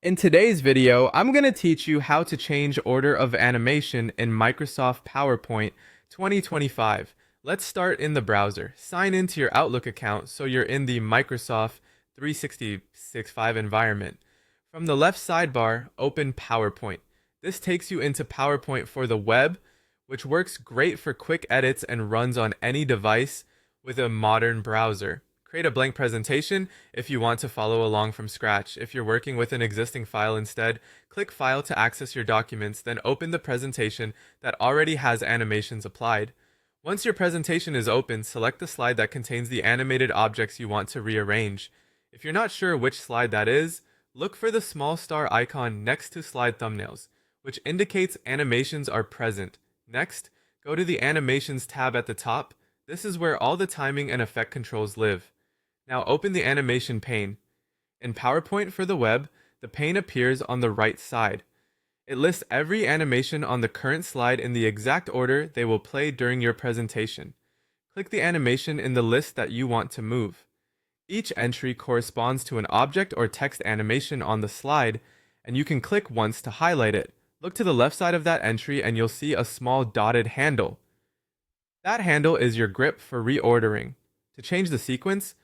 In today's video, I'm going to teach you how to change order of animation in Microsoft PowerPoint 2025. Let's start in the browser. Sign into your Outlook account so you're in the Microsoft 365 environment. From the left sidebar, open PowerPoint. This takes you into PowerPoint for the web, which works great for quick edits and runs on any device with a modern browser. Create a blank presentation if you want to follow along from scratch. If you're working with an existing file instead, click File to access your documents, then open the presentation that already has animations applied. Once your presentation is open, select the slide that contains the animated objects you want to rearrange. If you're not sure which slide that is, look for the small star icon next to slide thumbnails, which indicates animations are present. Next, go to the Animations tab at the top. This is where all the timing and effect controls live. Now open the Animation Pane. In PowerPoint for the web, the pane appears on the right side. It lists every animation on the current slide in the exact order they will play during your presentation. Click the animation in the list that you want to move. Each entry corresponds to an object or text animation on the slide, and you can click once to highlight it. Look to the left side of that entry and you'll see a small dotted handle. That handle is your grip for reordering. To change the sequence,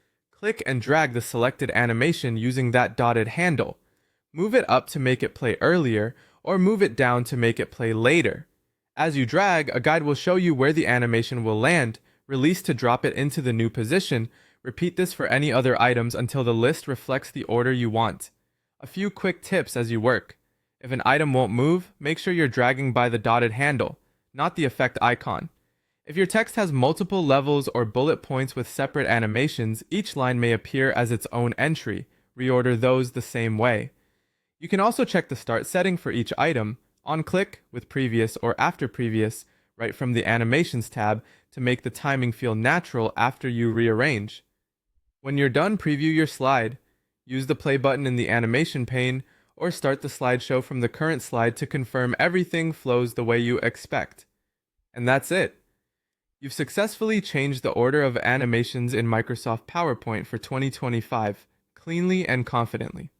click and drag the selected animation using that dotted handle. Move it up to make it play earlier, or move it down to make it play later. As you drag, a guide will show you where the animation will land, release to drop it into the new position. Repeat this for any other items until the list reflects the order you want. A few quick tips as you work. If an item won't move, make sure you're dragging by the dotted handle, not the effect icon. If your text has multiple levels or bullet points with separate animations, each line may appear as its own entry. Reorder those the same way. You can also check the start setting for each item, on click with previous or after previous, right from the Animations tab to make the timing feel natural after you rearrange. When you're done, preview your slide. Use the play button in the Animation Pane, or start the slideshow from the current slide to confirm everything flows the way you expect. And that's it. You've successfully changed the order of animations in Microsoft PowerPoint for 2025, cleanly and confidently.